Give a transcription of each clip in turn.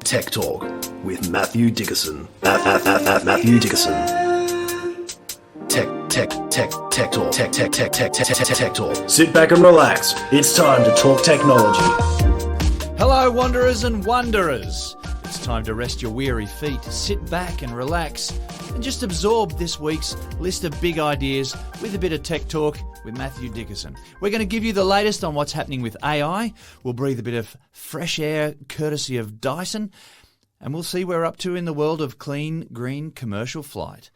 Tech Talk with Matthew Dickerson. Matthew Dickerson. Tech Talk. Sit back and relax. It's time to talk technology. Hello, wanderers and wonderers. It's time to rest your weary feet, sit back and relax, and just absorb this week's list of big ideas with a bit of tech talk with Matthew Dickerson. We're going to give you the latest on what's happening with AI. We'll breathe a bit of fresh air courtesy of Dyson, and we'll see where we're up to in the world of clean, green commercial flight.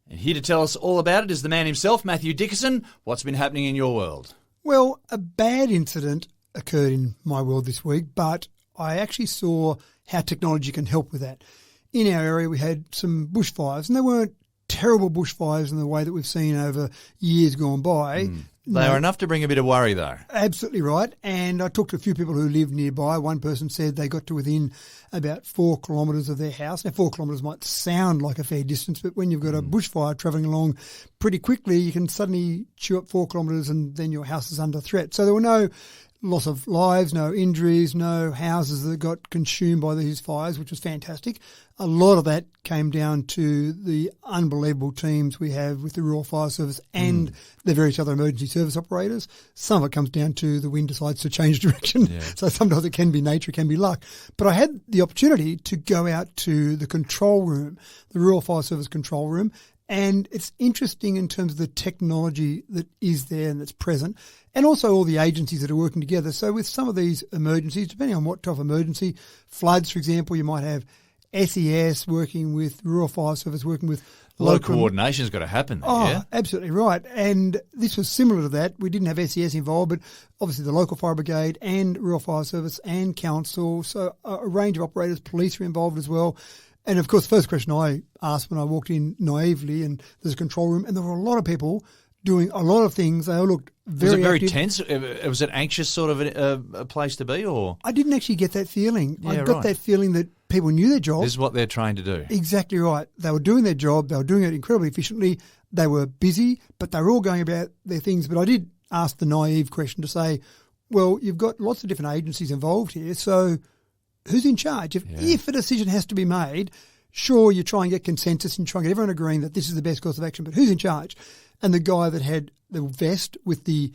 And here to tell us all about it is the man himself, Matthew Dickerson. What's been happening in your world? Well, a bad incident occurred in my world this week, but I actually saw how technology can help with that. In our area, we had some bushfires, and they weren't terrible bushfires in the way that we've seen over years gone by. They are enough to bring a bit of worry, though. Absolutely right. And I talked to a few people who live nearby. One person said they got to within about 4 kilometres of their house. Now, 4 kilometres might sound like a fair distance, but when you've got a bushfire travelling along pretty quickly, you can suddenly chew up 4 kilometres and then your house is under threat. So there were no loss of lives, no injuries, no houses that got consumed by these fires, which was fantastic. A lot of that came down to the unbelievable teams we have with the Rural Fire Service and the various other emergency service operators. Some of it comes down to the wind decides to change direction. Yeah. So sometimes it can be nature, it can be luck. But I had the opportunity to go out to the control room, the Rural Fire Service control room, and it's interesting in terms of the technology that is there and that's present, and also all the agencies that are working together. So with some of these emergencies, depending on what type of emergency, floods, for example, you might have SES working with Rural Fire Service, working with a lot of coordination's got to happen there, yeah? Absolutely right. And this was similar to that. We didn't have SES involved, but obviously the local fire brigade and Rural Fire Service and council, so a range of operators, police were involved as well. And, of course, the first question I asked when I walked in naively, and there's a control room, and there were a lot of people doing a lot of things. They all looked very active. Tense? Was it anxious sort of a place to be? Or I didn't actually get that feeling. Yeah, I got that feeling that people knew their job. This is what they're trained to do. Exactly right. They were doing their job. They were doing it incredibly efficiently. They were busy, but they were all going about their things. But I did ask the naive question to say, well, you've got lots of different agencies involved here, so who's in charge? If a decision has to be made, sure, you try and get consensus and try and get everyone agreeing that this is the best course of action, but who's in charge? And the guy that had the vest with the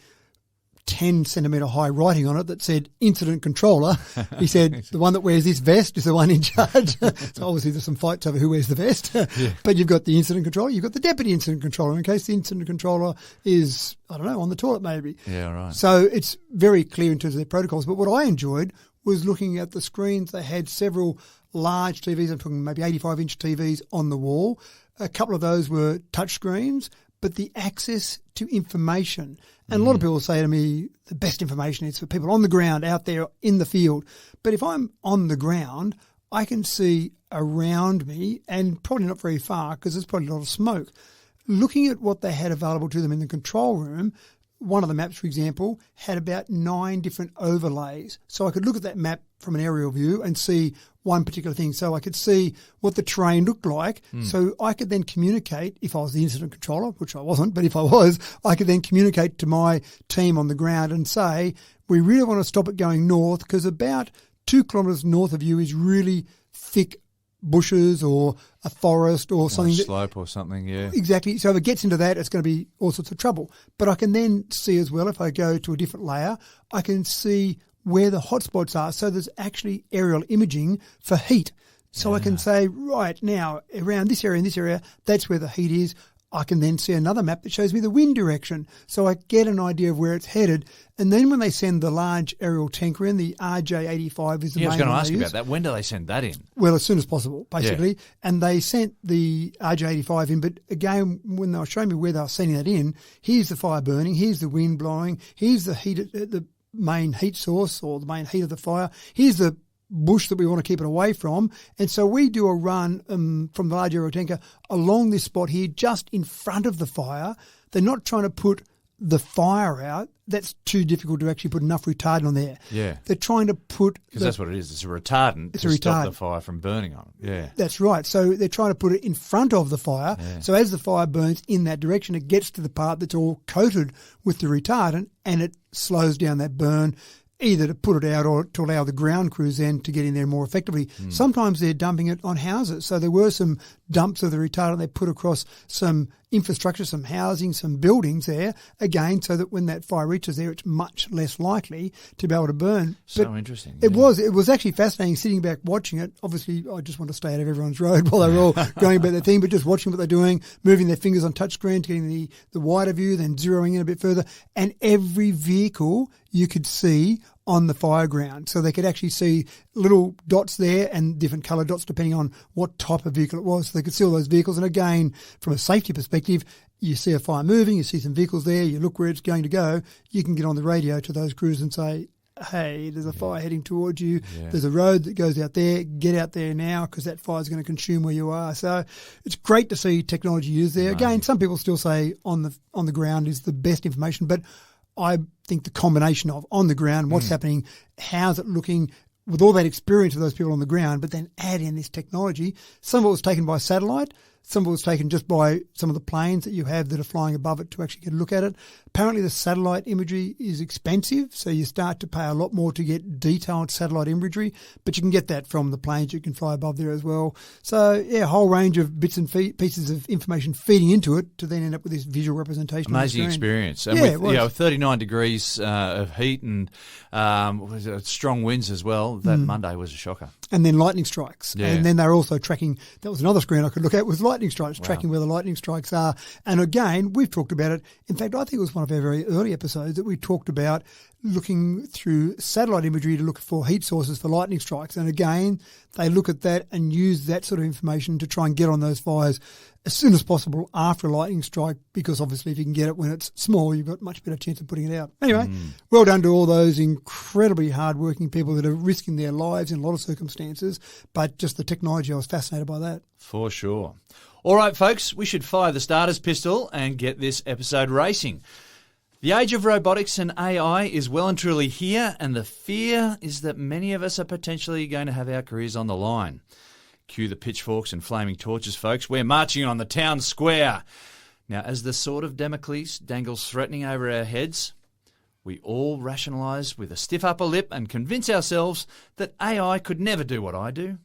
10-centimetre high writing on it that said incident controller, he said, the one that wears this vest is the one in charge. So obviously there's some fights over who wears the vest. Yeah. But you've got the incident controller, you've got the deputy incident controller in case the incident controller is, I don't know, on the toilet maybe. Yeah, right. So it's very clear in terms of their protocols. But what I enjoyed was looking at the screens. They had several large TVs, I'm talking maybe 85-inch TVs on the wall. A couple of those were touch screens, but the access to information. And a lot of people say to me, the best information is for people on the ground, out there in the field. But if I'm on the ground, I can see around me, and probably not very far because there's probably a lot of smoke. Looking at what they had available to them in the control room, one of the maps, for example, had about 9 different overlays. So I could look at that map from an aerial view and see one particular thing. So I could see what the terrain looked like. So I could then communicate, if I was the incident controller, which I wasn't, but if I was, I could then communicate to my team on the ground and say, we really want to stop it going north because about 2 kilometres north of you is really thick bushes or a forest or something. A slope or something, yeah. Exactly. So if it gets into that, it's going to be all sorts of trouble. But I can then see as well, if I go to a different layer, I can see where the hotspots are. So there's actually aerial imaging for heat. So I can say, right now, around this area and this area, that's where the heat is. I can then see another map that shows me the wind direction. So I get an idea of where it's headed. And then when they send the large aerial tanker in, the RJ-85 is the main one. I was going to ask you about that. When do they send that in? Well, as soon as possible, basically. Yeah. And they sent the RJ-85 in. But again, when they were showing me where they were sending that in, here's the fire burning, here's the wind blowing, here's the heat, the main heat source or the main heat of the fire, here's the bush that we want to keep it away from. And so we do a run from the large aerial tanker along this spot here just in front of the fire. They're not trying to put the fire out. That's too difficult to actually put enough retardant on there. Yeah. They're trying to put... Because that's what it is. It's a retardant to stop the fire from burning on it. Yeah. That's right. So they're trying to put it in front of the fire. Yeah. So as the fire burns in that direction, it gets to the part that's all coated with the retardant and it slows down that burn. either to put it out or to allow the ground crews then to get in there more effectively. Sometimes they're dumping it on houses. So there were some dumps of the retardant they put across some infrastructure, some housing, some buildings there, again, so that when that fire reaches there, it's much less likely to be able to burn. So interesting. It was actually fascinating sitting back watching it. Obviously, I just want to stay out of everyone's road while they're all going about their thing, but just watching what they're doing, moving their fingers on touchscreen, getting the wider view, then zeroing in a bit further. And every vehicle you could see on the fire ground. So they could actually see little dots there and different coloured dots depending on what type of vehicle it was. So they could see all those vehicles. And again, from a safety perspective, you see a fire moving, you see some vehicles there, you look where it's going to go, you can get on the radio to those crews and say, hey, there's a fire heading towards you. Yeah. There's a road that goes out there. Get out there now because that fire's going to consume where you are. So it's great to see technology used there. Again, some people still say on the ground is the best information, but I think the combination of on the ground, what's happening, how's it looking, with all that experience of those people on the ground, but then add in this technology. Some of it was taken by satellite. Some of it was taken just by some of the planes that you have that are flying above it to actually get a look at it. Apparently the satellite imagery is expensive, so you start to pay a lot more to get detailed satellite imagery, but you can get that from the planes you can fly above there as well. So, yeah, a whole range of bits and pieces of information feeding into it to then end up with this visual representation. Amazing experience. And with 39 degrees of heat and strong winds as well, that Monday was a shocker. And then lightning strikes. Yeah. And then they're also tracking, that was another screen I could look at, was lightning strikes, tracking where the lightning strikes are. And again, we've talked about it. In fact, I think it was one of our very early episodes that we talked about looking through satellite imagery to look for heat sources for lightning strikes. And again, they look at that and use that sort of information to try and get on those fires as soon as possible after a lightning strike, because obviously if you can get it when it's small, you've got much better chance of putting it out. Anyway, well done to all those incredibly hardworking people that are risking their lives in a lot of circumstances, but just the technology, I was fascinated by that. For sure. All right, folks, we should fire the starter's pistol and get this episode racing. The age of robotics and AI is well and truly here, and the fear is that many of us are potentially going to have our careers on the line. Cue the pitchforks and flaming torches, folks. We're marching on the town square. Now, as the sword of Damocles dangles threatening over our heads, we all rationalise with a stiff upper lip and convince ourselves that AI could never do what I do.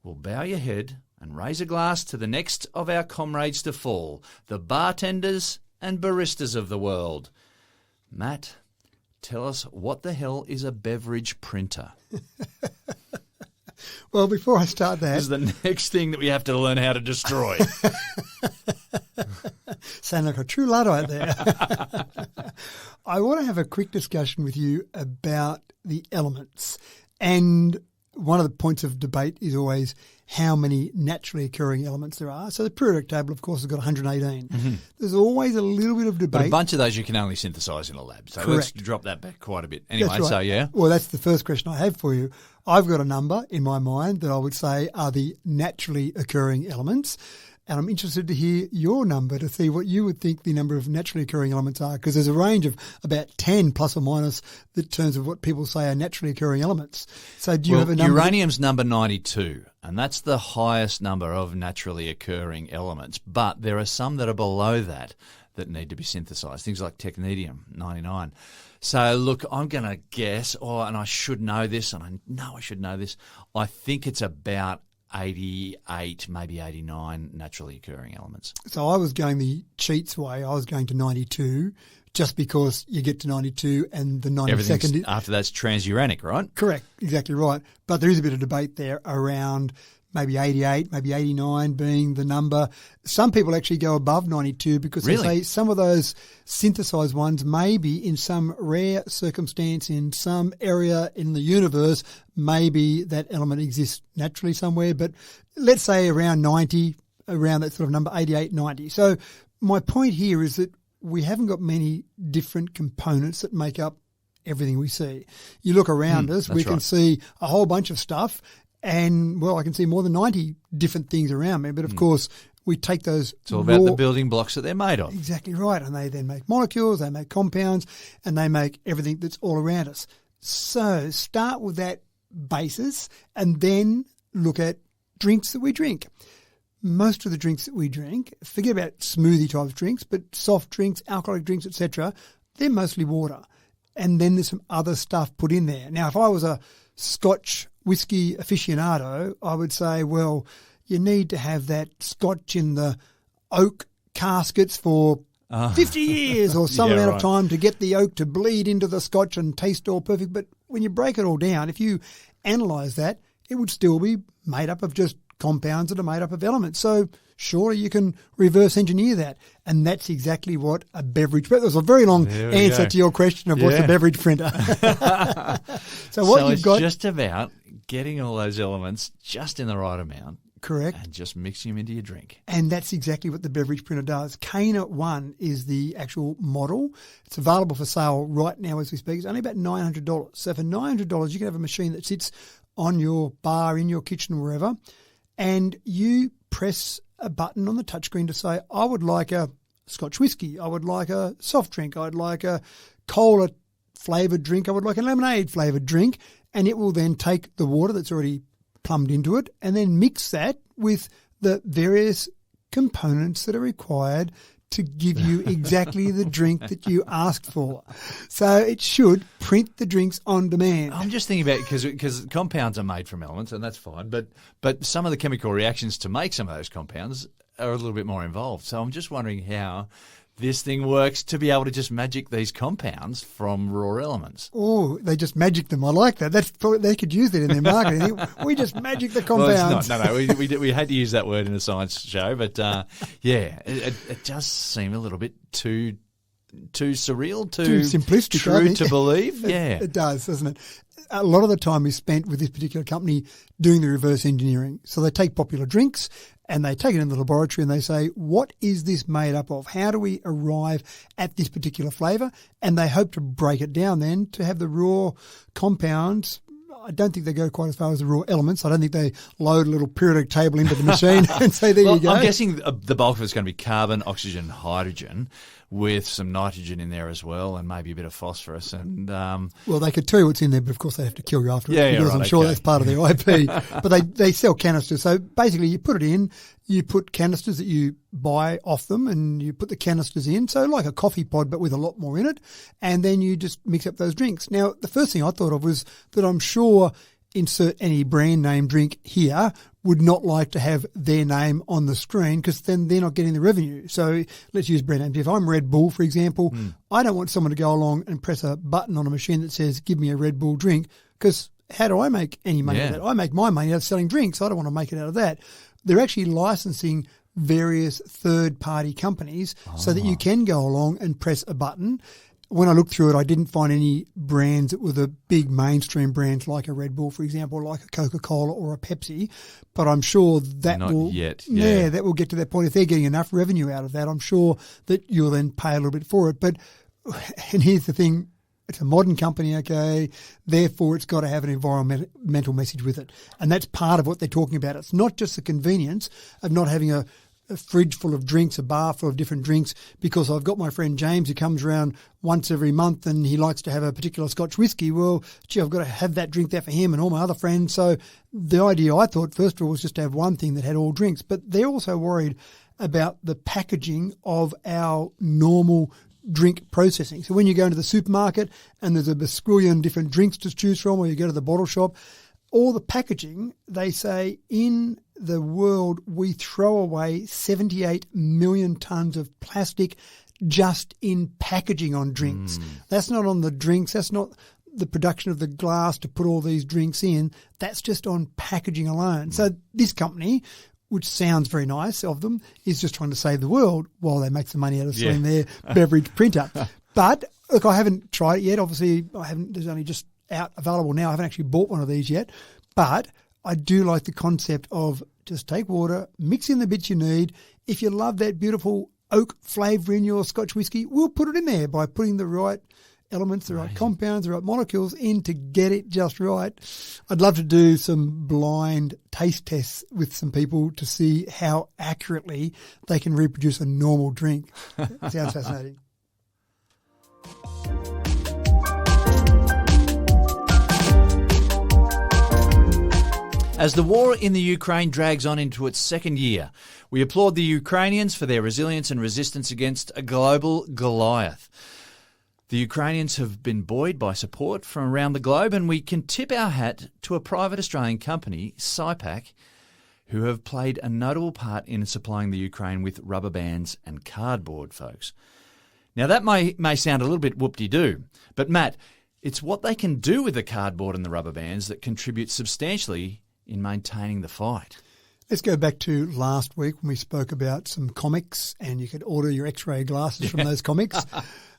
Well, bow your head and raise a glass to the next of our comrades to fall, the bartenders and baristas of the world. Matt, tell us what the hell is a beverage printer? Well, before I start that... This is the next thing that we have to learn how to destroy. Sound like a true Luddite there. I want to have a quick discussion with you about the elements. And one of the points of debate is always how many naturally occurring elements there are. So the periodic table, of course, has got 118. Mm-hmm. There's always a little bit of debate. But a bunch of those you can only synthesise in a lab. So let's drop that back quite a bit. Anyway, right. So yeah. Well, that's the first question I have for you. I've got a number in my mind that I would say are the naturally occurring elements. And I'm interested to hear your number to see what you would think the number of naturally occurring elements are, because there's a range of about 10 plus or minus in terms of what people say are naturally occurring elements. So do you have a number? Uranium's number 92, and that's the highest number of naturally occurring elements. But there are some that are below that need to be synthesised, things like technetium, 99. So, look, I'm going to guess, and I should know this, and I know I should know this, I think it's about 88, maybe 89 naturally occurring elements. So I was going the cheats way. I was going to 92 just because you get to 92 and the 92nd... After that's transuranic, right? Correct, exactly right. But there is a bit of debate there around maybe 88, maybe 89 being the number. Some people actually go above 92 because they say some of those synthesized ones maybe in some rare circumstance in some area in the universe, maybe that element exists naturally somewhere. But let's say around 90, around that sort of number, 88, 90. So my point here is that we haven't got many different components that make up everything we see. You look around us, we can see a whole bunch of stuff. And, well, I can see more than 90 different things around me. But, of course, we take those... It's all about the building blocks that they're made of. Exactly right. And they then make molecules, they make compounds, and they make everything that's all around us. So start with that basis and then look at drinks that we drink. Most of the drinks that we drink, forget about smoothie type drinks, but soft drinks, alcoholic drinks, etc., they're mostly water. and then there's some other stuff put in there. Now, if I was a Scotch whiskey aficionado, I would say, well, you need to have that Scotch in the oak caskets for 50 years or some amount of time to get the oak to bleed into the Scotch and taste all perfect. But when you break it all down, if you analyse that, it would still be made up of just compounds that are made up of elements. So surely you can reverse engineer that. And that's exactly what a beverage... That was a very long answer to your question of what's a beverage printer. So you've got... it's just about getting all those elements just in the right amount. Correct. And just mixing them into your drink. And that's exactly what the beverage printer does. Cana 1 is the actual model. It's available for sale right now as we speak. It's only about $900. So for $900, you can have a machine that sits on your bar, in your kitchen, wherever, and you press a button on the touchscreen to say, I would like a Scotch whiskey, I would like a soft drink, I'd like a cola flavoured drink, I would like a lemonade flavoured drink, and it will then take the water that's already plumbed into it and then mix that with the various components that are required to give you exactly the drink that you asked for. So it should print the drinks on demand. I'm just thinking about it because compounds are made from elements, and that's fine. But some of the chemical reactions to make some of those compounds are a little bit more involved. So I'm just wondering how this thing works to be able to just magic these compounds from raw elements. Oh, they just magic them. I like that. That's probably, they could use that in their marketing. We just magic the compounds. Well, no. We had to use that word in a science show, but it does seem a little bit too surreal, too simplistic, true to believe. It does, doesn't it? A lot of the time is spent with this particular company doing the reverse engineering. So they take popular drinks and they take it in the laboratory and they say, what is this made up of? How do we arrive at this particular flavour? And they hope to break it down then to have the raw compounds. I don't think they go quite as far as the raw elements. I don't think they load a little periodic table into the machine and say, there you go. I'm guessing the bulk of it's going to be carbon, oxygen, hydrogen, with some nitrogen in there as well, and maybe a bit of phosphorus. And well, they could tell you what's in there, but of course they have to kill you afterwards. Because I'm sure that's part of their IP. But they sell canisters. So basically you put it in, you put canisters that you buy off them, and you put the canisters in. So like a coffee pod, but with a lot more in it. And then you just mix up those drinks. Now, the first thing I thought of was that I'm sure insert any brand name drink here would not like to have their name on the screen because then they're not getting the revenue. So let's use brand names. If I'm Red Bull, for example, I don't want someone to go along and press a button on a machine that says, give me a Red Bull drink, because how do I make any money out of that? I make my money out of selling drinks. I don't want to make it out of that. They're actually licensing various third-party companies so that you can go along and press a button. When I looked through it, I didn't find any brands that were the big mainstream brands like a Red Bull, for example, like a Coca-Cola or a Pepsi. But I'm sure that that will get to that point. If they're getting enough revenue out of that, I'm sure that you'll then pay a little bit for it. And here's the thing. It's a modern company, okay? Therefore, it's got to have an environmental message with it. And that's part of what they're talking about. It's not just the convenience of not having a fridge full of drinks, a bar full of different drinks, because I've got my friend James who comes around once every month and he likes to have a particular Scotch whiskey. Well, gee, I've got to have that drink there for him and all my other friends. So the idea, I thought, first of all, was just to have one thing that had all drinks. But they're also worried about the packaging of our normal drink processing. So when you go into the supermarket and there's a bazillion different drinks to choose from, or you go to the bottle shop, all the packaging, they say in the world we throw away 78 million tonnes of plastic just in packaging on drinks. That's not on the drinks. That's not the production of the glass to put all these drinks in. That's just on packaging alone. So this company, which sounds very nice of them, is just trying to save the world while they make some money out of selling their beverage printer. But look, I haven't tried it yet. Obviously, there's only just out available now. I haven't actually bought one of these yet. But I do like the concept of just take water, mix in the bits you need. If you love that beautiful oak flavour in your Scotch whiskey, we'll put it in there by putting the right elements, the right compounds, the right molecules in to get it just right. I'd love to do some blind taste tests with some people to see how accurately they can reproduce a normal drink. Sounds fascinating. As the war in the Ukraine drags on into its second year, we applaud the Ukrainians for their resilience and resistance against a global Goliath. The Ukrainians have been buoyed by support from around the globe, and we can tip our hat to a private Australian company, SIPAC, who have played a notable part in supplying the Ukraine with rubber bands and cardboard, folks. Now, that may sound a little bit whoop-de-doo, but Matt, it's what they can do with the cardboard and the rubber bands that contributes substantially in maintaining the fight. Let's go back to last week when we spoke about some comics and you could order your X-ray glasses from those comics.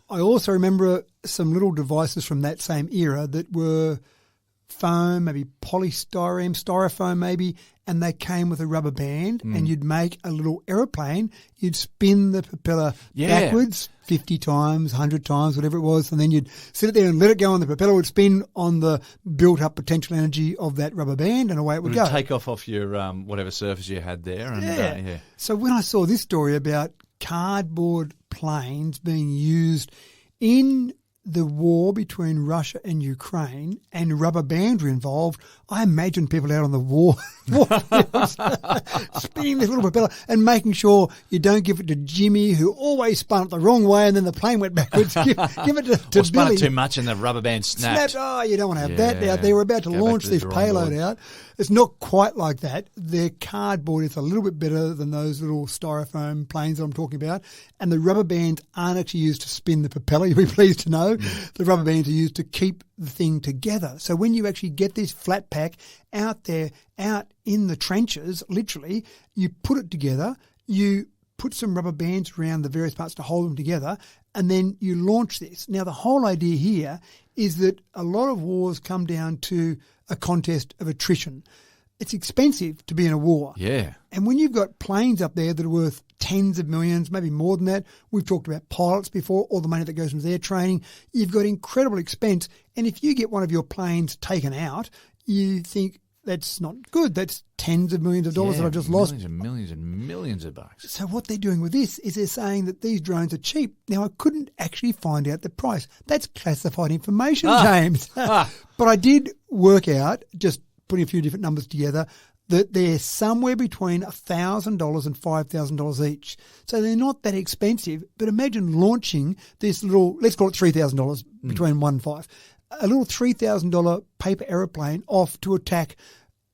I also remember some little devices from that same era that were foam, maybe polystyrene, styrofoam maybe, and they came with a rubber band and you'd make a little aeroplane. You'd spin the propeller backwards 50 times, 100 times, whatever it was, and then you'd sit it there and let it go, and the propeller would spin on the built-up potential energy of that rubber band, and away it would go. Take off your whatever surface you had there. And, So when I saw this story about cardboard planes being used in the war between Russia and Ukraine and rubber bands were involved, I imagine people out on the war spinning this little propeller and making sure you don't give it to Jimmy, who always spun it the wrong way and then the plane went backwards. Give it to or spun Billy. it too much and the rubber band snapped. Oh, you don't want to have that out there. We're about to launch this payload out. It's not quite like that. Their cardboard is a little bit better than those little styrofoam planes that I'm talking about. And the rubber bands aren't actually used to spin the propeller, you'll be pleased to know. The rubber bands are used to keep the thing together. So when you actually get this flat pack out there, out in the trenches, literally, you put it together, you put some rubber bands around the various parts to hold them together, and then you launch this. Now, the whole idea here is that a lot of wars come down to a contest of attrition. It's expensive to be in a war. Yeah. And when you've got planes up there that are worth tens of millions, maybe more than that, we've talked about pilots before, all the money that goes into their training, you've got incredible expense. And if you get one of your planes taken out, you think that's not good. That's tens of millions of dollars that I've just lost. Millions and millions of bucks. So what they're doing with this is they're saying that these drones are cheap. Now, I couldn't actually find out the price. That's classified information, James. But I did work out, just putting a few different numbers together, that they're somewhere between $1,000 and $5,000 each. So they're not that expensive. But imagine launching this little, let's call it $3,000 between 1 and 5, a little $3,000 paper aeroplane off to attack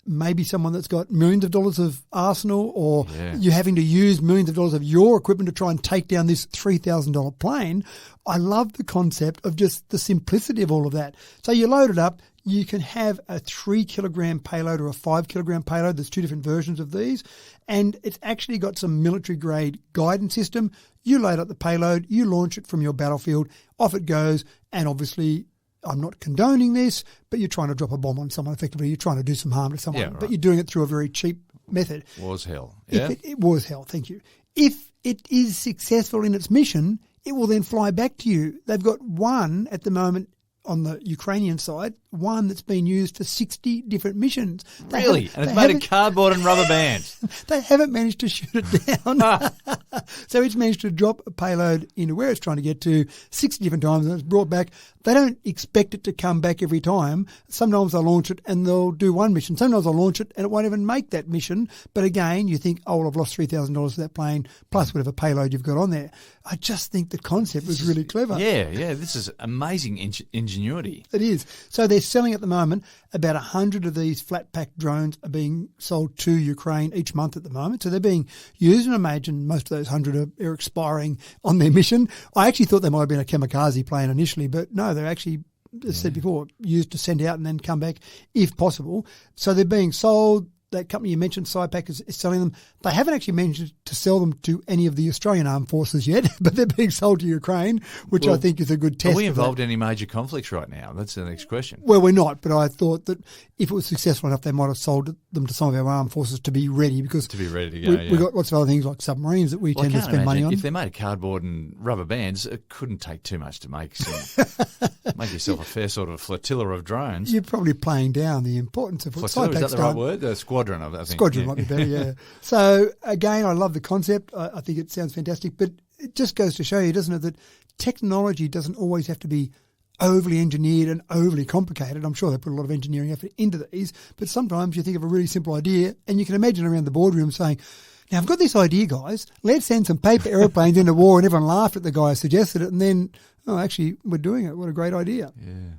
maybe someone that's got millions of dollars of arsenal, or you're having to use millions of dollars of your equipment to try and take down this $3,000 plane. I love the concept of just the simplicity of all of that. So you load it up. You can have a 3-kilogram payload or a 5-kilogram payload. There's two different versions of these. And it's actually got some military-grade guidance system. You load up the payload, you launch it from your battlefield, off it goes, and obviously I'm not condoning this, but you're trying to drop a bomb on someone effectively. You're trying to do some harm to someone, but you're doing it through a very cheap method. War's hell. Yeah? It was hell, thank you. If it is successful in its mission, it will then fly back to you. They've got one at the moment on the Ukrainian side, one that's been used for 60 different missions. Really? And it's made of cardboard and rubber bands. They haven't managed to shoot it down. So it's managed to drop a payload into where it's trying to get to 60 different times, and it's brought back. They don't expect it to come back every time. Sometimes they'll launch it and they'll do one mission. Sometimes they'll launch it and it won't even make that mission. But again, you think, oh, well, I've lost $3,000 for that plane plus whatever payload you've got on there. I just think the concept was really clever. Yeah. This is amazing ingenuity. It is. So they're selling at the moment about 100 of these flat pack drones are being sold to Ukraine each month at the moment. So they're being used, and I imagine most of those 100 are expiring on their mission. I actually thought they might have been a kamikaze plane initially, but no, they're actually, as I said before, used to send out and then come back if possible. So they're being sold. That company you mentioned, SIPAC, is selling them. They haven't actually managed to sell them to any of the Australian armed forces yet, but they're being sold to Ukraine, which I think is a good test. Are we involved in any major conflicts right now? That's the next question. Well, we're not, but I thought that if it was successful enough, they might have sold them to some of our armed forces to be ready. Because to be ready to go, we've got lots of other things like submarines that we tend to spend money on. If they're made of cardboard and rubber bands, it couldn't take too much to make make yourself a fair sort of flotilla of drones. You're probably playing down the importance of what flotilla, is that the right word? A squadron, I think. Squadron might be better, yeah. So, again, I love the concept. I think it sounds fantastic. But it just goes to show you, doesn't it, that technology doesn't always have to be overly engineered and overly complicated. I'm sure they put a lot of engineering effort into these. But sometimes you think of a really simple idea and you can imagine around the boardroom saying, Now, I've got this idea, guys. Let's send some paper aeroplanes into war, and everyone laughed at the guy who suggested it, and then, oh, actually, we're doing it. What a great idea. Yeah.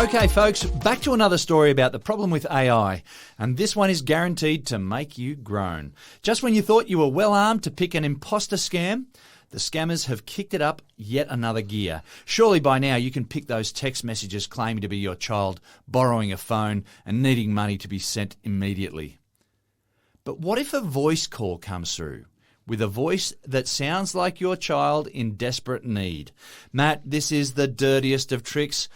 Okay, folks, back to another story about the problem with AI, and this one is guaranteed to make you groan. Just when you thought you were well armed to pick an imposter scam, the scammers have kicked it up yet another gear. Surely by now you can pick those text messages claiming to be your child borrowing a phone and needing money to be sent immediately. But what if a voice call comes through with a voice that sounds like your child in desperate need? Matt, this is the dirtiest of tricks.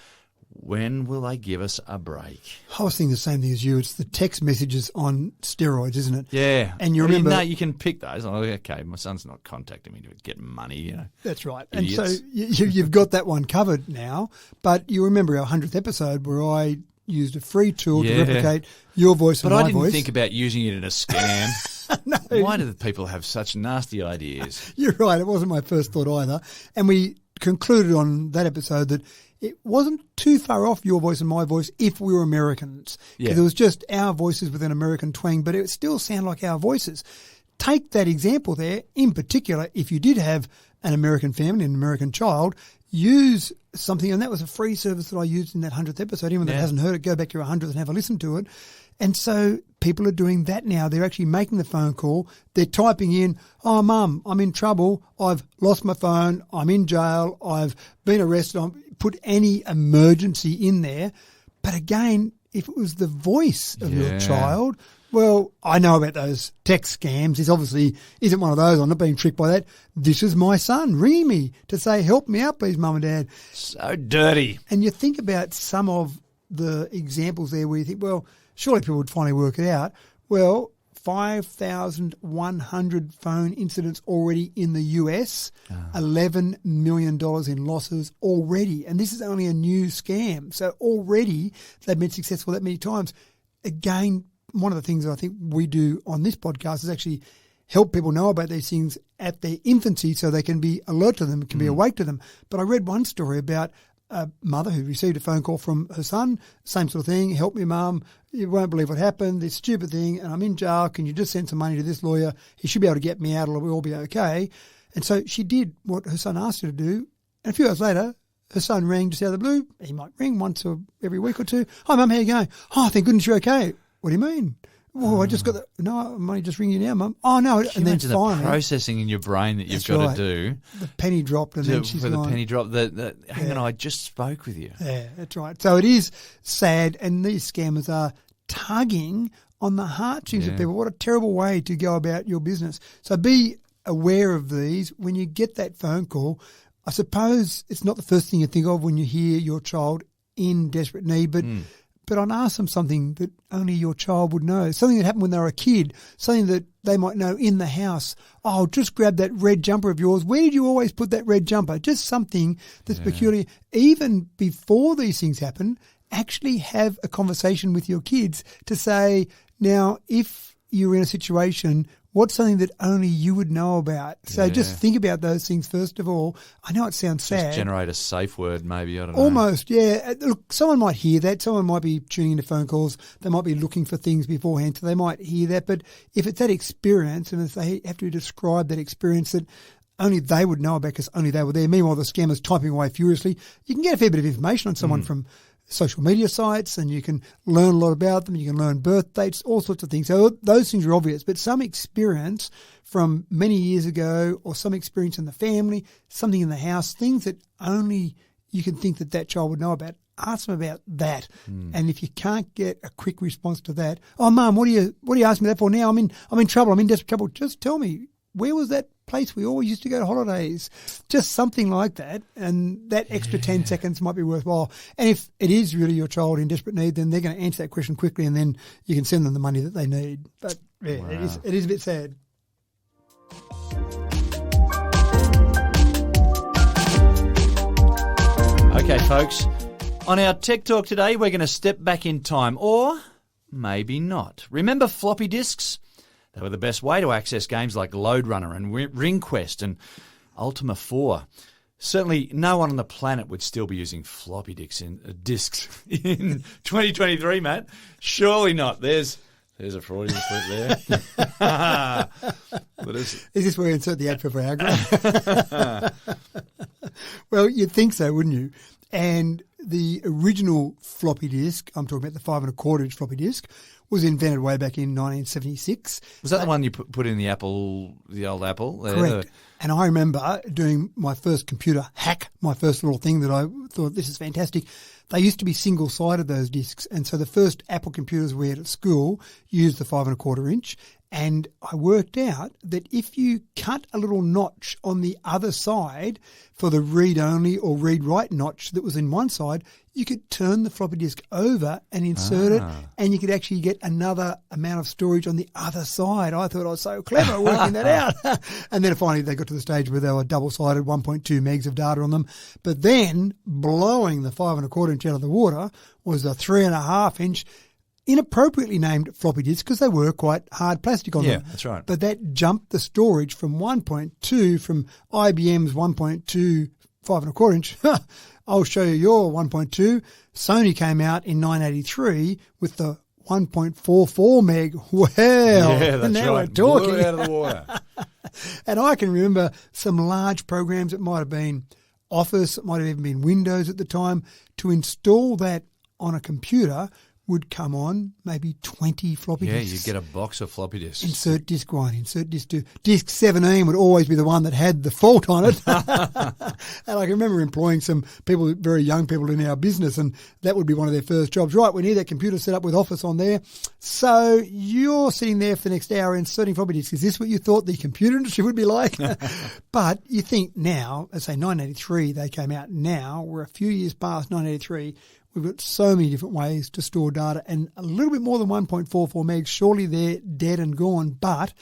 When will they give us a break? I was thinking the same thing as you. It's the text messages on steroids, isn't it? Yeah. And you remember... No, you can pick those. Oh, okay, my son's not contacting me to get money, you know. That's right. Idiots. And so you've got that one covered now. But you remember our 100th episode where I used a free tool to replicate your voice and my voice. But I didn't think about using it in a scam. No. Why do the people have such nasty ideas? You're right. It wasn't my first thought either. And we concluded on that episode that it wasn't too far off your voice and my voice if we were Americans. Because it was just our voices with an American twang, but it still sounded like our voices. Take that example there. In particular, if you did have an American family, an American child, use something, and that was a free service that I used in that 100th episode. Anyone that hasn't heard it, go back to your 100th and have a listen to it. And so people are doing that now. They're actually making the phone call. They're typing in, oh, Mum, I'm in trouble. I've lost my phone. I'm in jail. I've been arrested. Put any emergency in there. But again, if it was the voice of your child, well, I know about those text scams. This obviously isn't one of those. I'm not being tricked by that. This is my son ringing me to say, help me out, please, Mum and Dad. So dirty. And you think about some of the examples there where you think, well, surely people would finally work it out. Well, 5,100 phone incidents already in the US, $11 million in losses already. And this is only a new scam. So already they've been successful that many times. Again, one of the things that I think we do on this podcast is actually help people know about these things at their infancy so they can be alert to them, can be awake to them. But I read one story about a mother who received a phone call from her son, same sort of thing, help me, Mum, you won't believe what happened, this stupid thing, and I'm in jail, can you just send some money to this lawyer? He should be able to get me out, or we'll all be okay. And so she did what her son asked her to do, and a few hours later, her son rang just out of the blue. He might ring once or every week or two. Hi, Mum, how you going? Oh, thank goodness you're okay. What do you mean? Oh, I just got the... No, I'm only just ringing you now, Mum. Oh, no. Can you imagine the processing in your brain that you've got to do? The penny dropped and then she's gone. The penny dropped. Hang on, I just spoke with you. Yeah, that's right. So it is sad, and these scammers are tugging on the heartstrings of people. What a terrible way to go about your business. So be aware of these. When you get that phone call, I suppose it's not the first thing you think of when you hear your child in desperate need, but I'd ask them something that only your child would know, something that happened when they were a kid, something that they might know in the house. Oh, just grab that red jumper of yours. Where did you always put that red jumper? Just something that's peculiar. Even before these things happen, actually have a conversation with your kids to say, now, if you're in a situation, what's something that only you would know about? So just think about those things first of all. I know it sounds sad. Just generate a safe word maybe, I don't know. Almost, yeah. Look, someone might hear that. Someone might be tuning into phone calls. They might be looking for things beforehand, so they might hear that. But if it's that experience, and if they have to describe that experience that only they would know about because only they were there, meanwhile the scammer's typing away furiously, you can get a fair bit of information on someone from social media sites, and you can learn a lot about them. You can learn birth dates, all sorts of things. So those things are obvious, but some experience from many years ago, or some experience in the family, something in the house, things that only you can think that child would know about. Ask them about that. And if you can't get a quick response to that, oh, Mum, what are you asking me that for now? I'm in trouble. I'm in desperate trouble. Just tell me, where was that place we always used to go to holidays? Just something like that, and that extra 10 seconds might be worthwhile. And if it is really your child in desperate need, then they're going to answer that question quickly, and then you can send them the money that they need. But it is a bit sad. Okay, folks, on our Tech Talk today, we're going to step back in time, or maybe not. Remember floppy disks? They were the best way to access games like Lode Runner and Ring Quest and Ultima 4. certainly no one on the planet would still be using floppy disks in 2023, Matt. Surely not. There's a Freudian slip there. Is this where you insert the ad for Viagra? Well, you'd think so, wouldn't you? And the original floppy disk, I'm talking about the 5 1/4 inch floppy disk, was invented way back in 1976. Was that the one you put in the old Apple? Correct. And I remember doing my first computer hack, my first little thing that I thought, this is fantastic. They used to be single-sided, those discs. And so the first Apple computers we had at school used the 5 1/4 inch. And I worked out that if you cut a little notch on the other side for the read-only or read-write notch that was in one side, you could turn the floppy disk over and insert it, and you could actually get another amount of storage on the other side. I thought I was so clever working that out. And then finally they got to the stage where they were double-sided, 1.2 megs of data on them. But then blowing the 5 1/4 inch out of the water was a 3.5 inch inappropriately named floppy disks because they were quite hard plastic on them. Yeah, that's right. But that jumped the storage from 1.2 from IBM's 1.2 5 1/4 inch. I'll show you your 1.2. Sony came out in 1983 with the 1.44 meg. Well, yeah, that's now right. we're talking. Blew it out of the water. And I can remember some large programs. It might have been Office, it might have even been Windows at the time. To install that on a computer would come on maybe 20 floppy disks. Yeah, you get a box of floppy disks. Insert disk 1, insert disk 2. Disk 17 would always be the one that had the fault on it. And I can remember employing some people, very young people in our business, and that would be one of their first jobs. Right, we need that computer set up with Office on there. So you're sitting there for the next hour inserting floppy disks. Is this what you thought the computer industry would be like? But you think now, let's say 1983, they came out now. We're a few years past 1983. We've got so many different ways to store data, and a little bit more than 1.44 megs. Surely they're dead and gone, but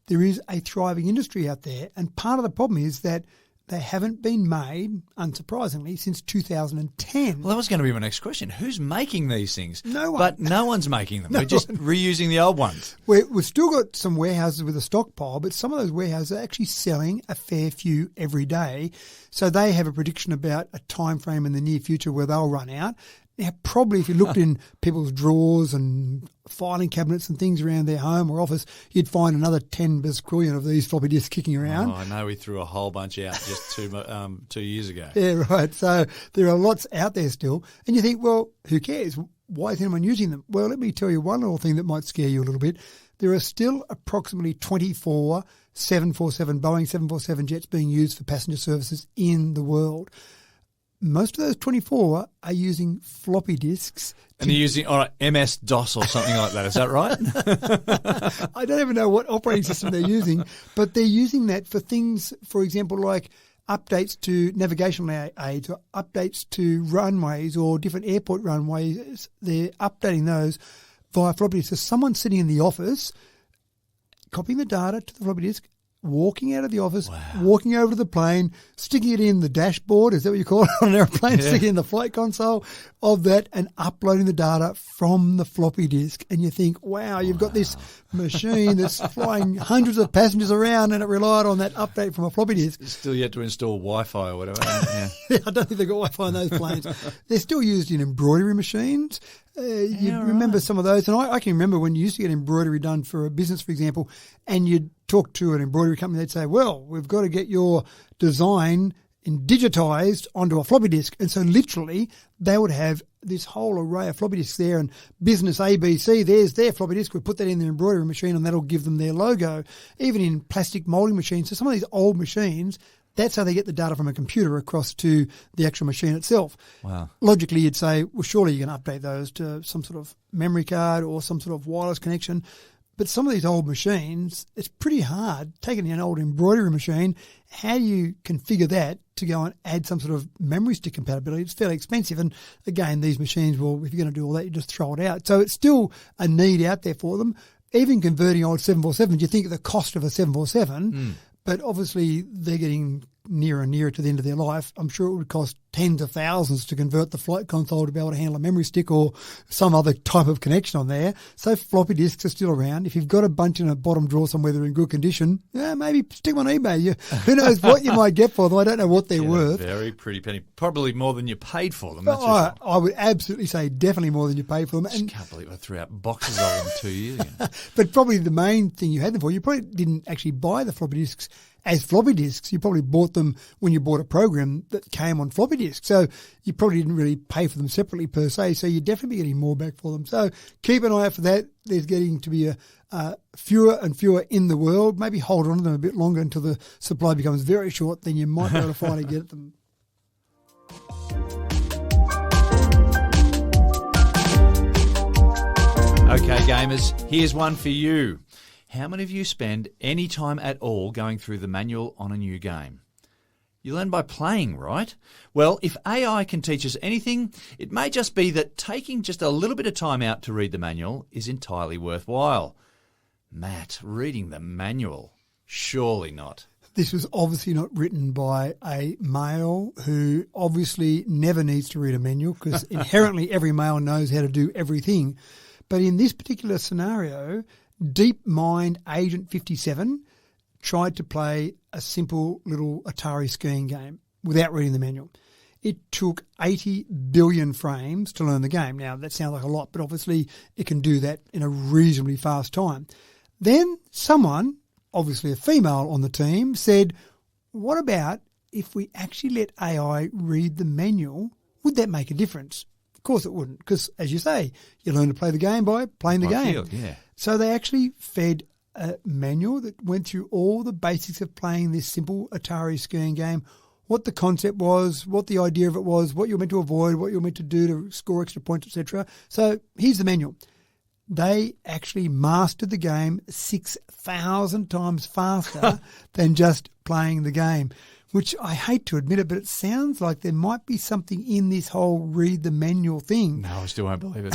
there is a thriving industry out there. And part of the problem is that they haven't been made, unsurprisingly, since 2010. Well, that was going to be my next question. Who's making these things? No one. But no one's making them. No We're just one. reusing the old ones. We've still got some warehouses with a stockpile, but some of those warehouses are actually selling a fair few every day. So they have a prediction about a time frame in the near future where they'll run out. Now, probably if you looked in people's drawers and filing cabinets and things around their home or office, you'd find another 10 bazillion of these floppy disks kicking around. Oh, I know we threw a whole bunch out just 2 years ago. Yeah, right. So there are lots out there still. And you think, well, who cares? Why is anyone using them? Well, let me tell you one little thing that might scare you a little bit. There are still approximately 24 747 Boeing 747 jets being used for passenger services in the world. Most of those 24 are using floppy disks. And they're using MS-DOS or something like that. Is that right? I don't even know what operating system they're using, but they're using that for things, for example, like updates to navigational aids or updates to runways or different airport runways. They're updating those via floppy disk. So someone's sitting in the office, copying the data to the floppy disk, walking out of the office, walking over to the plane, sticking it in the dashboard, is that what you call it on an airplane? Yeah. Sticking it in the flight console of that and uploading the data from the floppy disk. And you think, wow, you've got this machine that's flying hundreds of passengers around and it relied on that update from a floppy disk. Still yet to install Wi-Fi or whatever. Yeah. I don't think they've got Wi-Fi on those planes. They're still used in embroidery machines. Remember some of those. And I can remember when you used to get embroidery done for a business, for example, and you'd talk to an embroidery company, they'd say, well, we've got to get your design digitized onto a floppy disk. And so literally they would have this whole array of floppy disks there, and business ABC, there's their floppy disk. We put that in the embroidery machine and that'll give them their logo. Even in plastic molding machines. So some of these old machines, that's how they get the data from a computer across to the actual machine itself. Wow. Logically, you'd say, well, surely you can update those to some sort of memory card or some sort of wireless connection. But some of these old machines, it's pretty hard. Taking an old embroidery machine, how do you configure that to go and add some sort of memory stick compatibility? It's fairly expensive. And again, these machines, well, if you're going to do all that, you just throw it out. So it's still a need out there for them. Even converting old 747s, you think of the cost of a 747, but obviously they're getting nearer and nearer to the end of their life, I'm sure it would cost tens of thousands to convert the flight console to be able to handle a memory stick or some other type of connection on there. So floppy disks are still around. If you've got a bunch in a bottom drawer somewhere they're in good condition, maybe stick them on eBay. Who knows what you might get for them? I don't know what they're worth. Very pretty penny. Probably more than you paid for them. That's I would absolutely say definitely more than you paid for them. I can't believe I threw out boxes of them 2 years ago. But probably the main thing you had them for, you probably didn't actually buy the floppy disks as floppy disks. You probably bought them when you bought a program that came on floppy disks. So you probably didn't really pay for them separately per se. So you'd definitely be getting more back for them. So keep an eye out for that. There's getting to be fewer and fewer in the world. Maybe hold on to them a bit longer until the supply becomes very short. Then you might be able to finally get them. Okay, gamers, here's one for you. How many of you spend any time at all going through the manual on a new game? You learn by playing, right? Well, if AI can teach us anything, it may just be that taking just a little bit of time out to read the manual is entirely worthwhile. Matt, reading the manual? Surely not. This was obviously not written by a male who obviously never needs to read a manual because inherently every male knows how to do everything. But in this particular scenario, Deep Mind Agent 57 tried to play a simple little Atari skiing game without reading the manual. It took 80 billion frames to learn the game. Now, that sounds like a lot, but obviously it can do that in a reasonably fast time. Then someone, obviously a female on the team, said, what about if we actually let AI read the manual? Would that make a difference? Of course it wouldn't, because as you say, you learn to play the game by playing the game. Field, yeah. So they actually fed a manual that went through all the basics of playing this simple Atari skiing game, what the concept was, what the idea of it was, what you're meant to avoid, what you're meant to do to score extra points, etc. So here's the manual. They actually mastered the game 6,000 times faster than just playing the game, which I hate to admit it, but it sounds like there might be something in this whole read the manual thing. No, I still won't believe it.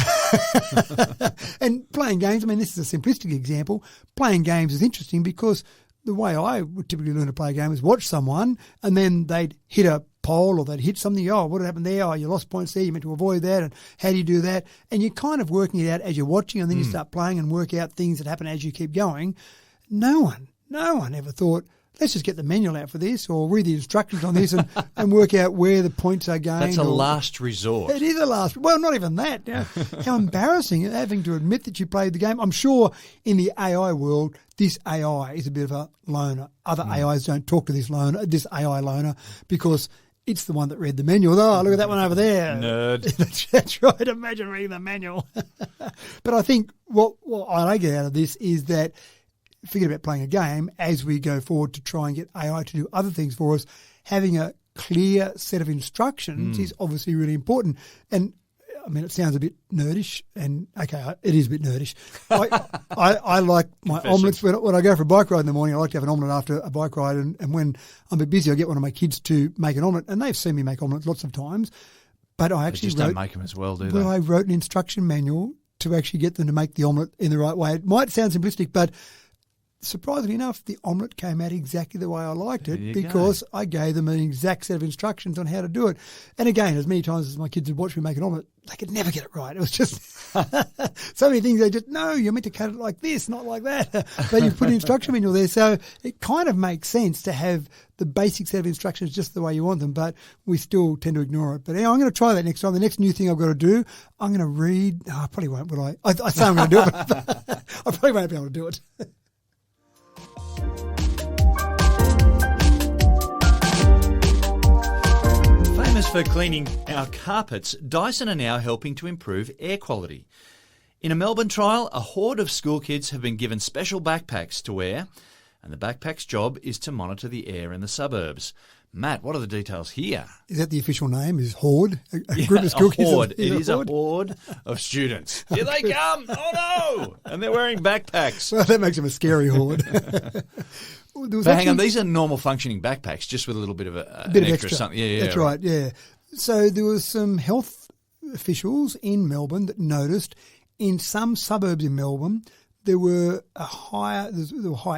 And playing games, I mean, this is a simplistic example. Playing games is interesting because the way I would typically learn to play a game is watch someone and then they'd hit a pole or they'd hit something. Oh, what happened there? Oh, you lost points there. You meant to avoid that. And how do you do that? And you're kind of working it out as you're watching, and then you start playing and work out things that happen as you keep going. No one ever thought, let's just get the manual out for this or read the instructions on this and work out where the points are going. That's a last resort. It is a last. Well, not even that. How embarrassing having to admit that you played the game. I'm sure in the AI world, this AI is a bit of a loner. Other AIs don't talk to this AI loner because it's the one that read the manual. Oh, look at that one over there. Nerd. That's right. Imagine reading the manual. But I think what I get out of this is that forget about playing a game as we go forward to try and get AI to do other things for us. Having a clear set of instructions is obviously really important. And I mean, it sounds a bit nerdish, and okay, it is a bit nerdish. I like my omelettes when I go for a bike ride in the morning. I like to have an omelette after a bike ride, and when I'm a bit busy, I get one of my kids to make an omelette, and they've seen me make omelettes lots of times. But I actually don't make them as well, do they? Well, I wrote an instruction manual to actually get them to make the omelette in the right way. It might sound simplistic, but surprisingly enough, the omelette came out exactly the way I liked it because I gave them an exact set of instructions on how to do it. And again, as many times as my kids would watch me make an omelette, they could never get it right. It was just so many things they just, no, you're meant to cut it like this, not like that. But you've put an instruction manual there. So it kind of makes sense to have the basic set of instructions just the way you want them, but we still tend to ignore it. But anyway, I'm going to try that next time. The next new thing I've got to do, I'm going to read. I probably won't, will I? I say I'm going to do it, but I probably won't be able to do it. Famous for cleaning our carpets, Dyson are now helping to improve air quality. In a Melbourne trial, a horde of school kids have been given special backpacks to wear, and the backpack's job is to monitor the air in the suburbs. Matt, what are the details here? Is that the official name? Is horde? A group of school kids? Horde. It is a horde of students. Here they come! Oh no! And they're wearing backpacks. Well, that makes them a scary horde. But hang on, these are normal functioning backpacks, just with a little bit of an extra something. Yeah, that's right. Yeah. So there was some health officials in Melbourne that noticed in some suburbs in Melbourne there were higher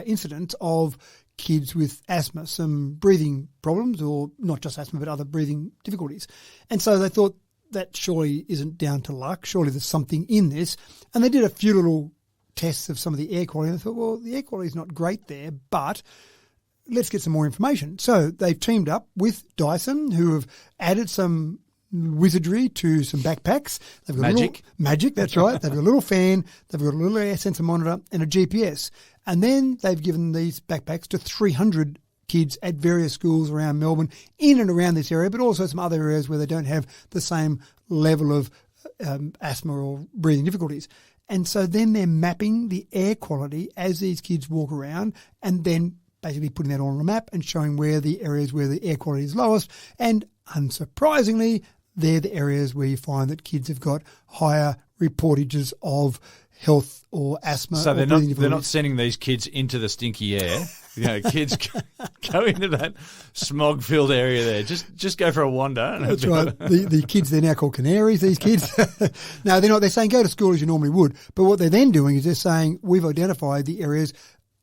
incidents of kids with asthma, some breathing problems, or not just asthma, but other breathing difficulties. And so they thought that surely isn't down to luck. Surely there's something in this. And they did a few little tests of some of the air quality. And they thought, well, the air quality is not great there, but let's get some more information. So they've teamed up with Dyson, who have added some wizardry to some backpacks. They've got magic, that's right. They've got a little fan, they've got a little air sensor monitor and a GPS. And then they've given these backpacks to 300 kids at various schools around Melbourne, in and around this area, but also some other areas where they don't have the same level of asthma or breathing difficulties. And so then they're mapping the air quality as these kids walk around, and then basically putting that on a map and showing where the areas where the air quality is lowest. And unsurprisingly, they're the areas where you find that kids have got higher reportages of health or asthma. So they're not sending these kids into the stinky air. Kids go into that smog-filled area there. Just go for a wander. That's right. The kids, they're now called canaries, these kids. No, they're not. They're saying go to school as you normally would. But what they're then doing is they're saying we've identified the areas,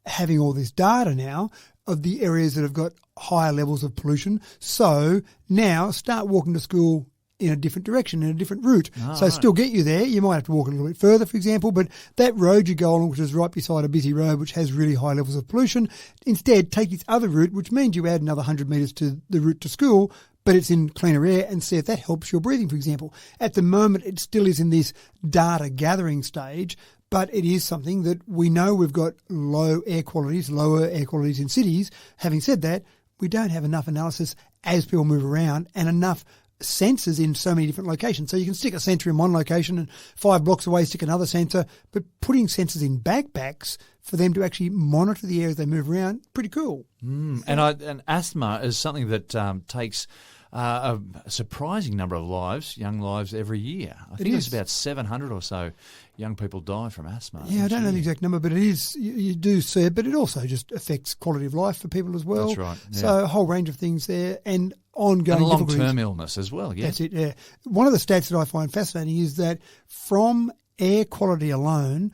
having all this data now, of the areas that have got higher levels of pollution. So now start walking to school in a different direction, in a different route. So still get you there. You might have to walk a little bit further, for example, but that road you go along, which is right beside a busy road, which has really high levels of pollution, instead take this other route, which means you add another 100 metres to the route to school, but it's in cleaner air, and see if that helps your breathing, for example. At the moment, it still is in this data gathering stage, but it is something that we know we've got lower air qualities in cities. Having said that, we don't have enough analysis as people move around and enough sensors in so many different locations. So you can stick a sensor in one location and 5 blocks away stick another sensor, but putting sensors in backpacks for them to actually monitor the air as they move around, pretty cool. And asthma is something that takes a surprising number of young lives every year. I think it's about 700 or so young people die from asthma. Yeah, I don't know the exact number, but it is, you do see it, but it also just affects quality of life for people as well. That's right. Yeah. So a whole range of things there, and ongoing and long-term illness as well, yeah. That's it, yeah. One of the stats that I find fascinating is that from air quality alone,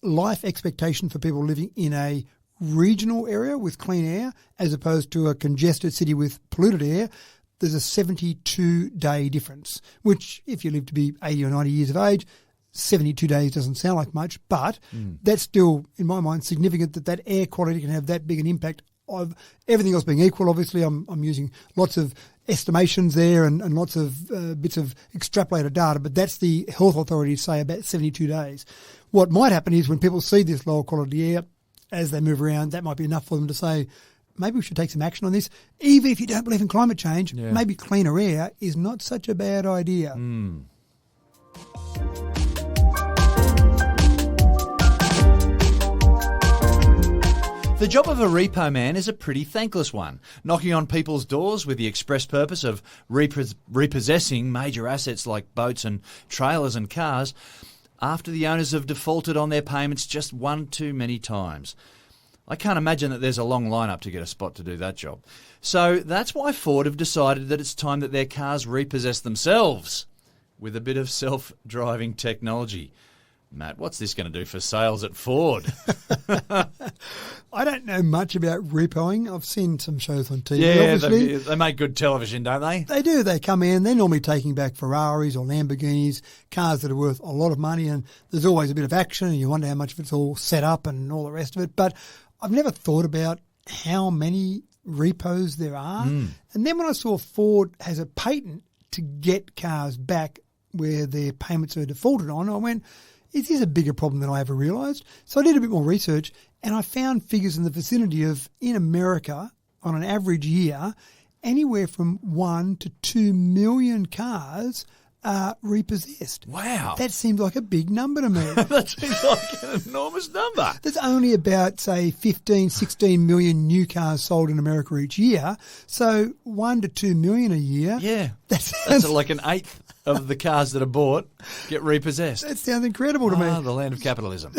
life expectation for people living in a regional area with clean air as opposed to a congested city with polluted air, there's a 72-day difference, which if you live to be 80 or 90 years of age, 72 days doesn't sound like much, but that's still, in my mind, significant that air quality can have that big an impact of everything else being equal. Obviously, I'm using lots of estimations there and lots of bits of extrapolated data, but that's the health authorities say about 72 days. What might happen is when people see this lower quality air as they move around, that might be enough for them to say, maybe we should take some action on this. Even if you don't believe in climate change, maybe cleaner air is not such a bad idea. The job of a repo man is a pretty thankless one, knocking on people's doors with the express purpose of repossessing major assets like boats and trailers and cars after the owners have defaulted on their payments just one too many times. I can't imagine that there's a long lineup to get a spot to do that job. So that's why Ford have decided that it's time that their cars repossess themselves with a bit of self-driving technology. Matt, what's this going to do for sales at Ford? I don't know much about repoing. I've seen some shows on TV. Yeah, obviously. they make good television, don't they? They do. They come in. They're normally taking back Ferraris or Lamborghinis, cars that are worth a lot of money, and there's always a bit of action, and you wonder how much of it's all set up and all the rest of it. But I've never thought about how many repos there are. And then when I saw Ford has a patent to get cars back where their payments are defaulted on, I went, it is a bigger problem than I ever realised. So I did a bit more research, and I found figures in the vicinity of, in America, on an average year, anywhere from 1 to 2 million cars are repossessed. Wow. That seems like a big number to me. That seems like an enormous number. There's only about, say, 15, 16 million new cars sold in America each year. So 1 to 2 million a year. Yeah. That's like an eighth of the cars that are bought get repossessed. That sounds incredible to me. The land of capitalism.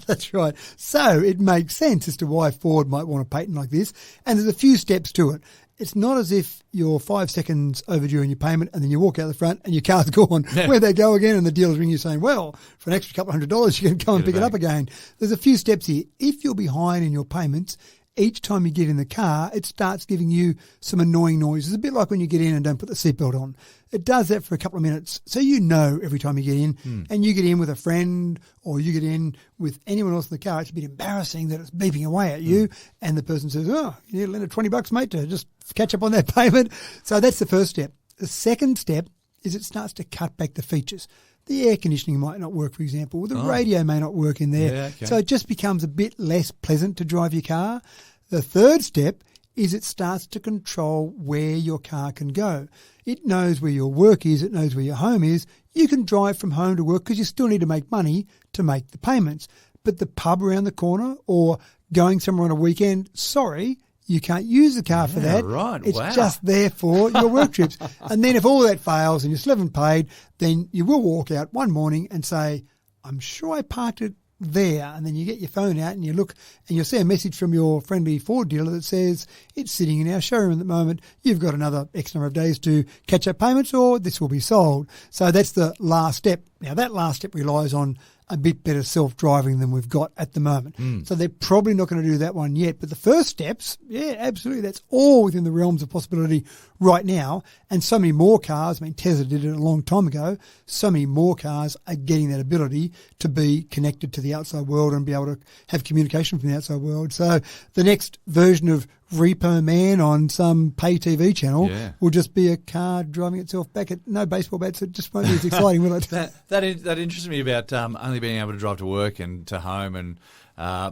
That's right. So it makes sense as to why Ford might want a patent like this. And there's a few steps to it. It's not as if you're 5 seconds overdue in your payment and then you walk out the front and your car's gone. Yeah. Where'd they go again? And the dealer's ringing you saying, well, for an extra couple $100, you can go and pick it up again. There's a few steps here. If you're behind in your payments, each time you get in the car, it starts giving you some annoying noises. A bit like when you get in and don't put the seatbelt on. It does that for a couple of minutes. So you know every time you get in, and you get in with a friend or you get in with anyone else in the car, it's a bit embarrassing that it's beeping away at you, and the person says, oh, you need to lend a $20, mate, to just catch up on that payment. So that's the first step. The second step is it starts to cut back the features. The air conditioning might not work, for example, or the radio may not work in there. Yeah, okay. So it just becomes a bit less pleasant to drive your car. The third step is it starts to control where your car can go. It knows where your work is. It knows where your home is. You can drive from home to work because you still need to make money to make the payments. But the pub around the corner or going somewhere on a weekend, sorry, you can't use the car for that. Right. It's Wow. just there for your work trips. And then if all that fails and you still haven't paid, then you will walk out one morning and say, I'm sure I parked it there. And then you get your phone out and you look and you'll see a message from your friendly Ford dealer that says, it's sitting in our showroom at the moment. You've got another X number of days to catch up payments or this will be sold. So that's the last step. Now that last step relies on a bit better self-driving than we've got at the moment. So they're probably not going to do that one yet. But the first steps, yeah, absolutely, that's all within the realms of possibility right now. And so many more cars, I mean, Tesla did it a long time ago, so many more cars are getting that ability to be connected to the outside world and be able to have communication from the outside world. So the next version of Repo Man on some pay TV channel will just be a car driving itself back at no baseball bats. It just won't be as exciting, will it? That interests me about only being able to drive to work and to home and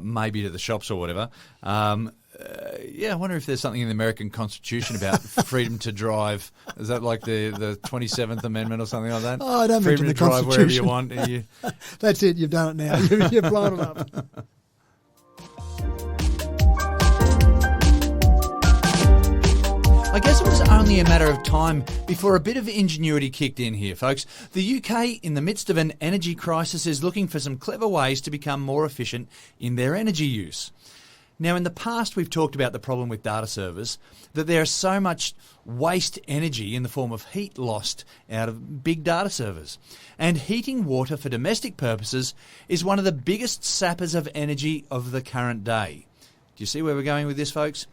maybe to the shops or whatever. I wonder if there's something in the American Constitution about freedom to drive. Is that like the 27th Amendment or something like that? Oh, I don't freedom mention to the drive wherever you Constitution. want. That's it. You've done it now. You've blown it up. I guess it was only a matter of time before a bit of ingenuity kicked in here, folks. The UK, in the midst of an energy crisis, is looking for some clever ways to become more efficient in their energy use. Now, in the past, we've talked about the problem with data servers, that there is so much waste energy in the form of heat lost out of big data servers. And heating water for domestic purposes is one of the biggest sappers of energy of the current day. Do you see where we're going with this, folks?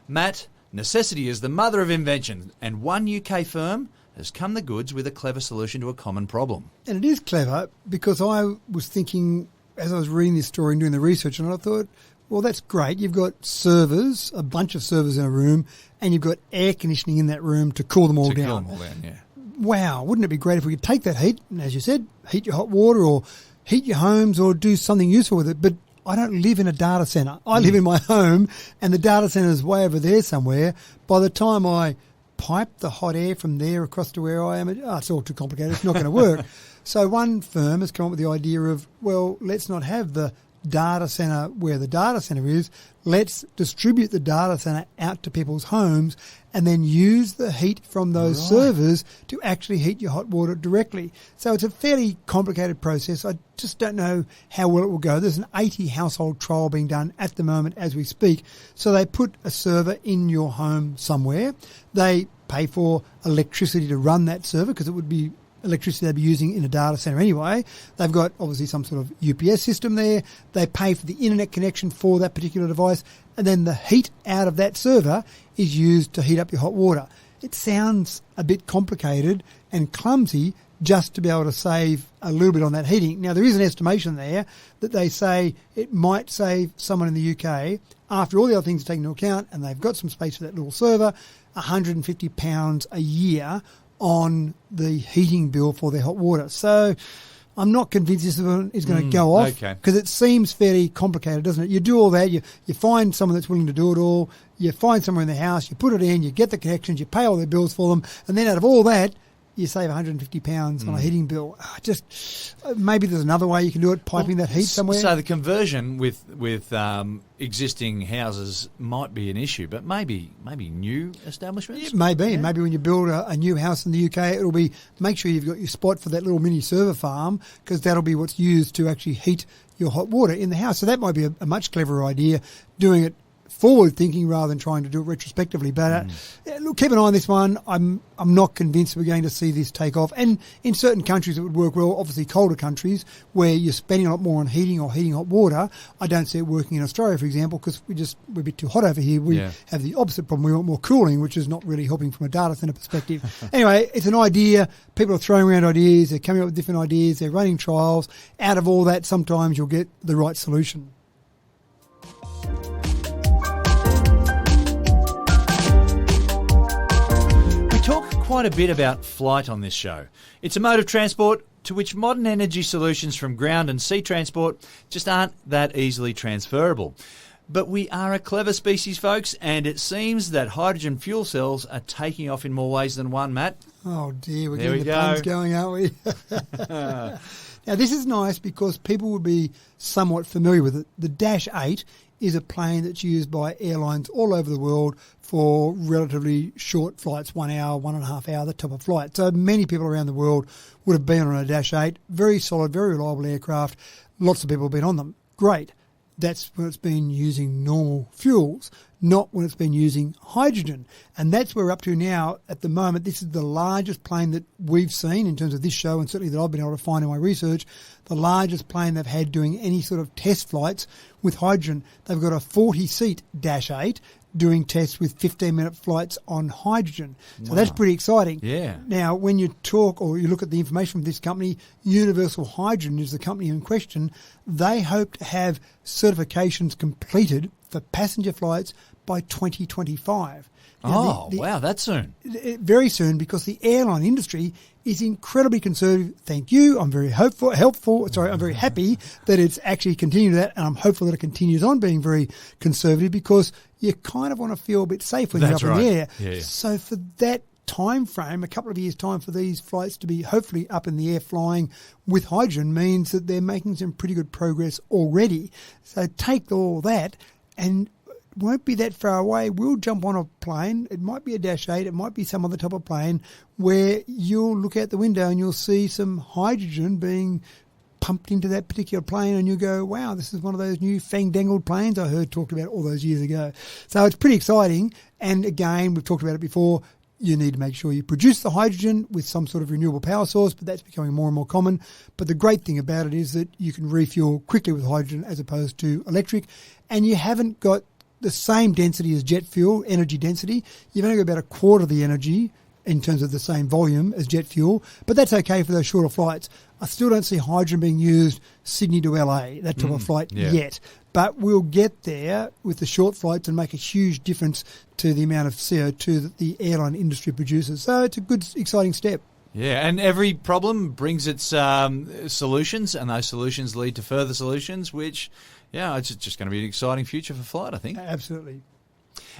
Matt, necessity is the mother of invention, and one UK firm has come the goods with a clever solution to a common problem. And it is clever because I was thinking, as I was reading this story and doing the research, and I thought, well, that's great. You've got servers, a bunch of servers in a room, and you've got air conditioning in that room to cool them all down. Cool them all down, yeah. Wow, wouldn't it be great if we could take that heat, and as you said, heat your hot water or heat your homes or do something useful with it. But I don't live in a data centre. I live in my home, and the data centre is way over there somewhere. By the time I pipe the hot air from there across to where I am, it's all too complicated. It's not going to work. So one firm has come up with the idea of, well, let's not have the data centre where the data centre is. Let's distribute the data centre out to people's homes and then use the heat from those servers to actually heat your hot water directly. So it's a fairly complicated process. I just don't know how well it will go. There's an 80 household trial being done at the moment as we speak. So they put a server in your home somewhere. They pay for electricity to run that server because it would be electricity they'd be using in a data centre anyway. They've got obviously some sort of UPS system there. They pay for the internet connection for that particular device, and then the heat out of that server is used to heat up your hot water. It sounds a bit complicated and clumsy just to be able to save a little bit on that heating. Now, there is an estimation there that they say it might save someone in the UK, after all the other things are taken into account, and they've got some space for that little server, £150 a year on the heating bill for their hot water. So I'm not convinced this one is going to go off because it seems fairly complicated, doesn't it? You do all that, you find someone that's willing to do it all, you find somewhere in the house, you put it in, you get the connections, you pay all their bills for them, and then out of all that, you save £150 on a heating bill. Maybe there's another way you can do it, piping that heat somewhere. So the conversion with existing houses might be an issue, but maybe new establishments? It may be. Yeah. Maybe when you build a new house in the UK, it'll be make sure you've got your spot for that little mini server farm because that'll be what's used to actually heat your hot water in the house. So that might be a much cleverer idea, doing it forward thinking rather than trying to do it retrospectively. But look, keep an eye on this one. I'm not convinced we're going to see this take off. And in certain countries it would work well, obviously colder countries where you're spending a lot more on heating or heating hot water. I don't see it working in Australia, for example, because we're a bit too hot over here. We have the opposite problem. We want more cooling, which is not really helping from a data center perspective. Anyway, it's an idea. People are throwing around ideas. They're coming up with different ideas. They're running trials. Out of all that, sometimes you'll get the right solution. Talk quite a bit about flight on this show. It's a mode of transport to which modern energy solutions from ground and sea transport just aren't that easily transferable. But we are a clever species, folks, and it seems that hydrogen fuel cells are taking off in more ways than one, Matt. Oh dear, we're getting the puns going, aren't we? Now this is nice because people will be somewhat familiar with it. The Dash 8 is a plane that's used by airlines all over the world for relatively short flights, 1 hour, 1.5 hour, the type of flight. So many people around the world would have been on a Dash 8. Very solid, very reliable aircraft. Lots of people have been on them. Great. That's when it's been using normal fuels, not when it's been using hydrogen. And that's where we're up to now. At the moment, this is the largest plane that we've seen in terms of this show, and certainly that I've been able to find in my research, the largest plane they've had doing any sort of test flights with hydrogen. They've got a 40-seat Dash 8 doing tests with 15-minute flights on hydrogen. So that's pretty exciting. Yeah. Now, when you talk or you look at the information from this company, Universal Hydrogen is the company in question. They hope to have certifications completed for passenger flights by 2025. Wow, that's soon. Very soon, because the airline industry is incredibly conservative. Thank you. I'm very I'm very happy that it's actually continued that, and I'm hopeful that it continues on being very conservative because you kind of want to feel a bit safe when you're up in the air. Yeah. So for that time frame, a couple of years' time for these flights to be hopefully up in the air flying with hydrogen means that they're making some pretty good progress already. So take all that and won't be that far away. We'll jump on a plane. It might be a Dash 8. It might be some other type of plane where you'll look out the window and you'll see some hydrogen being pumped into that particular plane and you go, wow, this is one of those new fang-dangled planes I heard talked about all those years ago. So it's pretty exciting. And again, we've talked about it before, you need to make sure you produce the hydrogen with some sort of renewable power source, but that's becoming more and more common. But the great thing about it is that you can refuel quickly with hydrogen as opposed to electric, and you haven't got the same density as jet fuel, energy density. You've only got about a quarter of the energy in terms of the same volume as jet fuel, but that's okay for those shorter flights. I still don't see hydrogen being used Sydney to LA, that type of flight yet. But we'll get there with the short flights and make a huge difference to the amount of CO2 that the airline industry produces. So it's a good, exciting step. Yeah, and every problem brings its solutions, and those solutions lead to further solutions, which, it's just going to be an exciting future for flight, I think. Absolutely.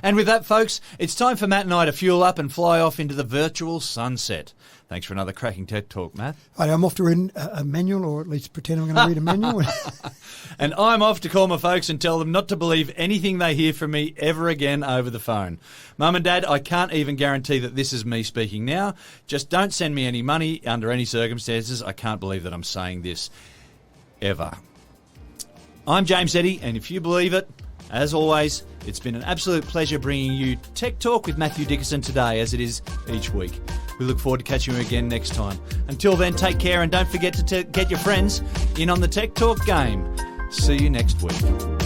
And with that, folks, it's time for Matt and I to fuel up and fly off into the virtual sunset. Thanks for another cracking TED Talk, Matt. I'm off to read a manual, or at least pretend I'm going to read a manual. And I'm off to call my folks and tell them not to believe anything they hear from me ever again over the phone. Mum and Dad, I can't even guarantee that this is me speaking now. Just don't send me any money under any circumstances. I can't believe that I'm saying this ever. I'm James Eddy, and if you believe it, as always, it's been an absolute pleasure bringing you Tech Talk with Matthew Dickerson today, as it is each week. We look forward to catching you again next time. Until then, take care and don't forget to get your friends in on the Tech Talk game. See you next week.